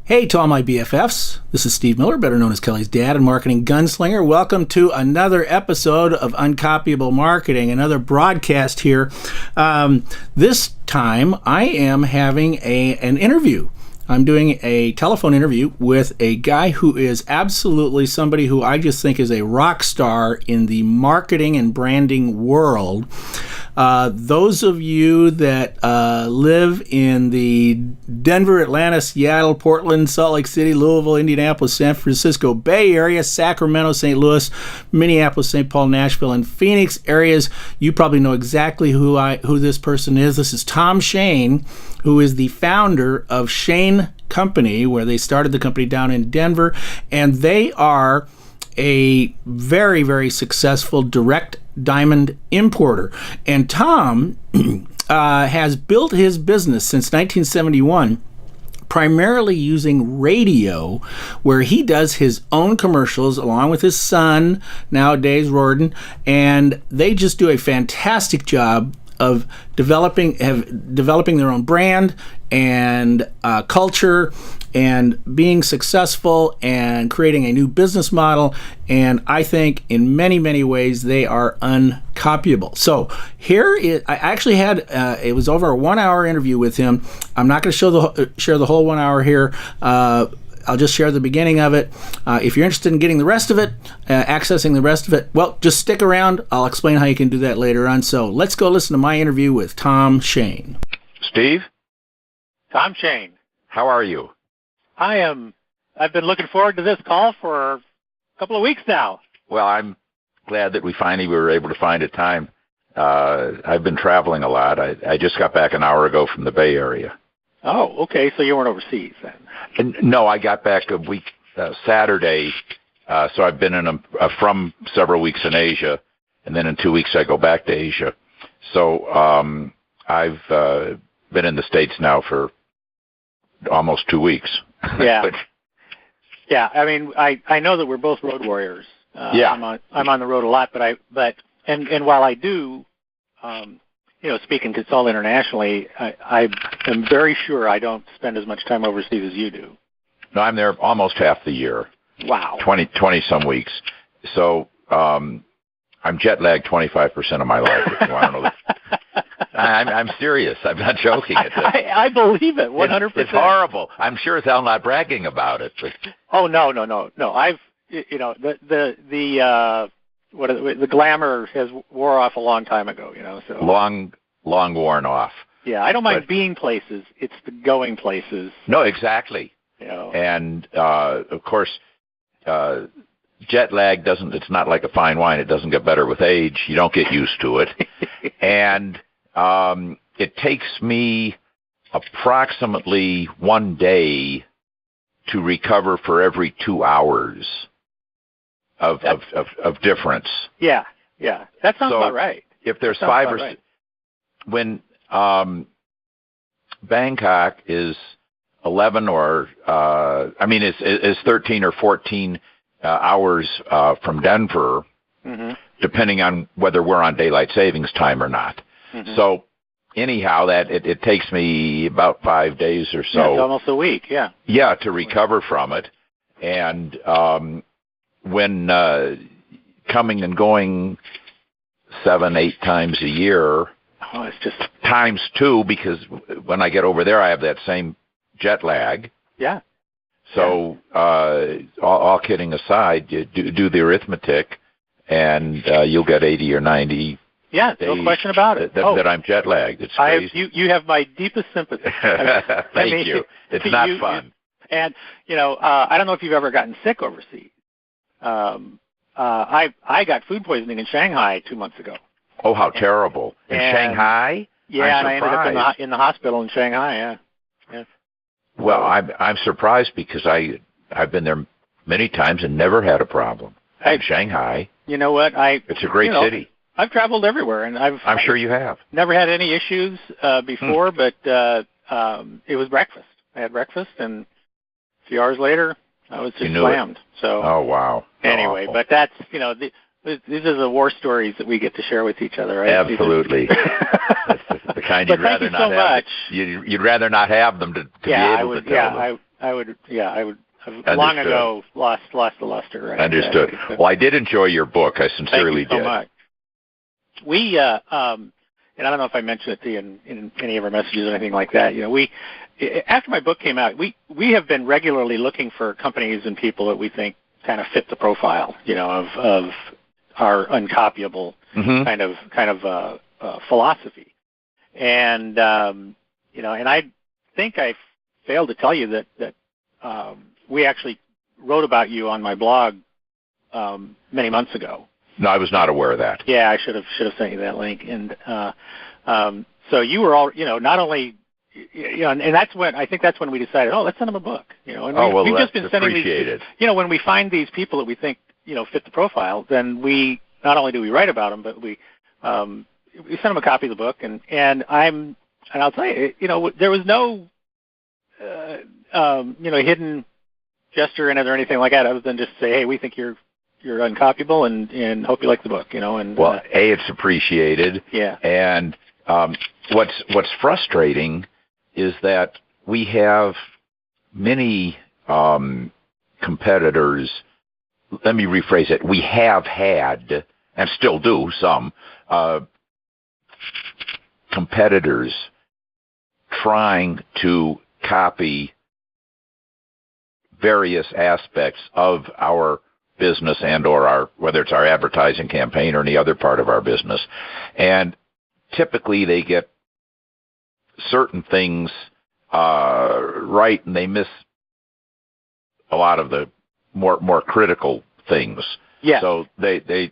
Hey to all my BFFs, this is Steve Miller, better known as Kelly's dad and marketing gunslinger. Welcome to another episode of Uncopyable Marketing, another broadcast here. This time I am having an interview. I'm doing a telephone interview with a guy who is absolutely somebody who I just think is a rock star in the marketing and branding world. Those of you that live in the Denver, Atlanta, Seattle, Portland, Salt Lake City, Louisville, Indianapolis, San Francisco Bay Area, Sacramento, St. Louis, Minneapolis, St. Paul, Nashville, and Phoenix areas, you probably know exactly who this person is. This is Tom Shane, who is the founder of Shane Company, where they started the company down in Denver, and they are a very, very successful direct diamond importer. And Tom has built his business since 1971 primarily using radio, where he does his own commercials along with his son, nowadays Rordan, and they just do a fantastic job of developing their own brand and culture and being successful and creating a new business model. And I think in many, many ways they are uncopyable. So I actually had, it was over a 1 hour interview with him. I'm not going to share the whole 1 hour here. I'll just share the beginning of it. If you're interested in getting the rest of it, accessing the rest of it, well, just stick around. I'll explain how you can do that later on. So let's go listen to my interview with Tom Shane. Steve? Tom Shane. How are you? I've been looking forward to this call for a couple of weeks now. Well, I'm glad that we finally were able to find a time. I've been traveling a lot. I just got back an hour ago from the Bay Area. Oh, okay. So you weren't overseas then? No, I got back a week Saturday. So I've been from several weeks in Asia, and then in 2 weeks I go back to Asia. So I've been in the States now for almost 2 weeks. Yeah. Yeah. I mean, I know that we're both road warriors. Yeah. I'm on the road a lot, but while I do, speak and consult internationally, I am very sure I don't spend as much time overseas as you do. No, I'm there almost half the year. Wow. 20 some weeks. So I'm jet lagged 25% of my life, if you want to know that. I'm serious. I'm not joking. I believe it 100%. It's horrible. I'm sure I'm not bragging about it. But. Oh, no. I've, the glamour has wore off a long time ago, so. Long worn off. Yeah, I don't mind being places. It's the going places. No, exactly. And, of course, jet lag it's not like a fine wine. It doesn't get better with age. You don't get used to it. And it takes me approximately 1 day to recover for every 2 hours of difference. Yeah. That sounds about right. If there's when Bangkok is 11 is 13 or 14 hours from Denver, mm-hmm. depending on whether we're on daylight savings time or not. Mm-hmm. So anyhow, it takes me about 5 days or so. Yeah, it's almost a week, yeah. Yeah, to recover from it. And when coming and going 7-8 times a year, it's just times 2, because when I get over there, I have that same jet lag. Yeah. So all kidding aside, you do the arithmetic, and you'll get 80 or 90. Yeah, no question about it. That I'm jet lagged. It's crazy. You have my deepest sympathy. Thank you. It's not fun. And I don't know if you've ever gotten sick overseas. I got food poisoning in Shanghai 2 months ago. Oh, how terrible! In Shanghai? Yeah, and I ended up in the hospital in Shanghai. Yeah. Well, I'm surprised because I've been there many times and never had a problem in Shanghai. You know what? It's a great city. I've traveled everywhere, and I'm sure you have. Never had any issues before, but it was breakfast. I had breakfast, and a few hours later, I was just slammed. So. Oh wow. Anyway, but that's these are the war stories that we get to share with each other, right? Absolutely. That's the kind you'd rather not have. Much. You'd rather not have them to be able to tell them. I would. Understood. Long ago lost the luster. Right? Understood. Exactly. Well, I did enjoy your book. I sincerely Thank you so did. much. We and I don't know if I mentioned it to you in any of our messages or anything like that. We after my book came out, we have been regularly looking for companies and people that we think kind of fit the profile, of our uncopyable kind of philosophy. And and I think I failed to tell you that we actually wrote about you on my blog many months ago. No, I was not aware of that. Yeah, I should have sent you that link. And so you were all, not only, and that's when I think that's when we decided, let's send them a book. And we've just been sending appreciated. these. When we find these people that we think fit the profile, then we not only do we write about them, but we send them a copy of the book. And I'll tell you, there was no hidden gesture in it or anything like that, other than just say, hey, we think you're uncopyable and hope you like the book, and well, it's appreciated. Yeah. And what's frustrating is that we have many competitors. Let me rephrase it. We have had and still do some competitors trying to copy various aspects of our business and or whether it's our advertising campaign or any other part of our business. And typically they get certain things right and they miss a lot of the more critical things. Yeah. So they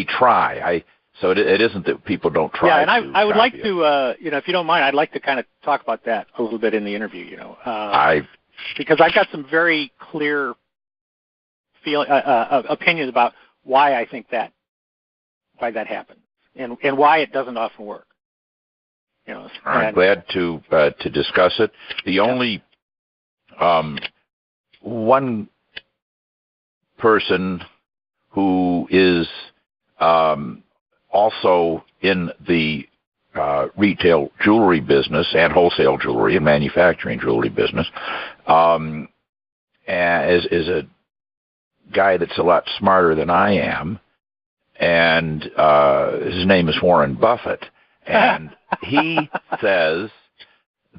try. So it isn't that people don't try. Yeah, and I would like to, if you don't mind, I'd like to kind of talk about that a little bit in the interview. Because I've got some very clear opinions about why I think why that happens and why it doesn't often work. I'm glad to discuss it. The only one person who is also in the retail jewelry business and wholesale jewelry and manufacturing jewelry business is a guy that's a lot smarter than I am, and his name is Warren Buffett, and he says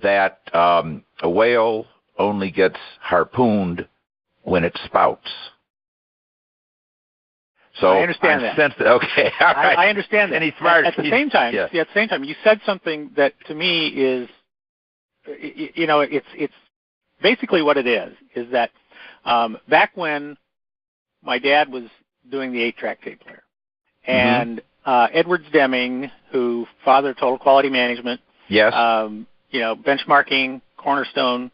that a whale only gets harpooned when it spouts. So I understand that. Okay, all right. I understand that. And he's smart. At the same time, you said something that to me is, it's basically what it is that back when my dad was doing the 8-track tape player, and Edwards Deming, who fathered Total Quality Management, yes, benchmarking cornerstone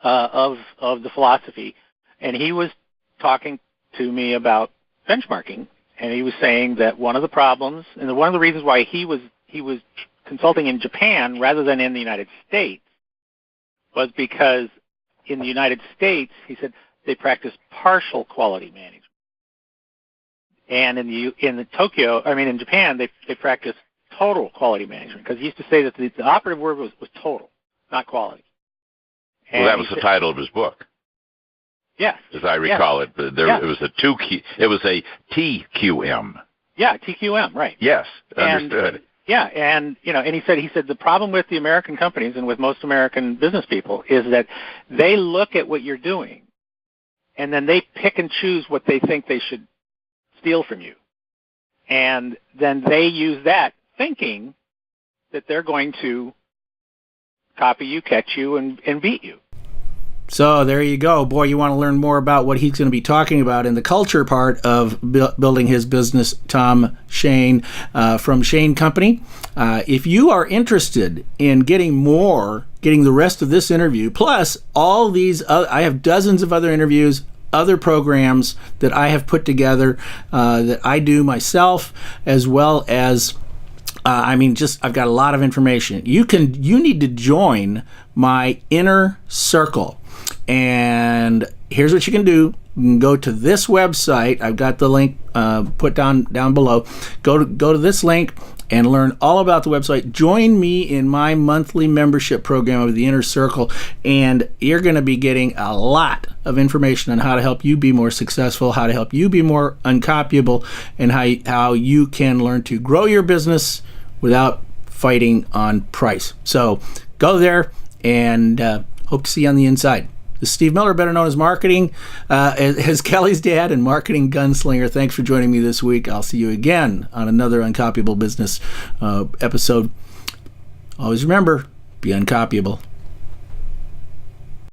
of the philosophy, and he was talking to me about benchmarking, and he was saying that one of the problems and one of the reasons why he was consulting in Japan rather than in the United States was because in the United States, he said, they practice partial quality management, and in Japan they practice total quality management, because he used to say that the operative word was total, not quality. And that was the title of his book. Yes, as I recall it. It was a TQM. Yeah, TQM, right? Yes, understood. And he said the problem with the American companies and with most American business people is that they look at what you're doing, and then they pick and choose what they think they should steal from you, and then they use that thinking that they're going to copy you, catch you, and beat you. So there you go. Boy, you want to learn more about what he's going to be talking about in the culture part of building his business, Tom Shane from Shane Company. If you are interested in getting the rest of this interview, plus all these, I have dozens of other interviews, other programs that I have put together that I do myself, as well as I've got a lot of information. You need to join my inner circle. And here's what you can do. You can go to this website. I've got the link put down below. Go to this link and learn all about the website. Join me in my monthly membership program of the Inner Circle, and you're going to be getting a lot of information on how to help you be more successful, how to help you be more uncopyable, and how you can learn to grow your business without fighting on price. So go there, and hope to see you on the inside. This is Steve Miller, better known as as Kelly's dad and marketing gunslinger. Thanks for joining me this week. I'll see you again on another Uncopyable Business episode. Always remember, be uncopyable.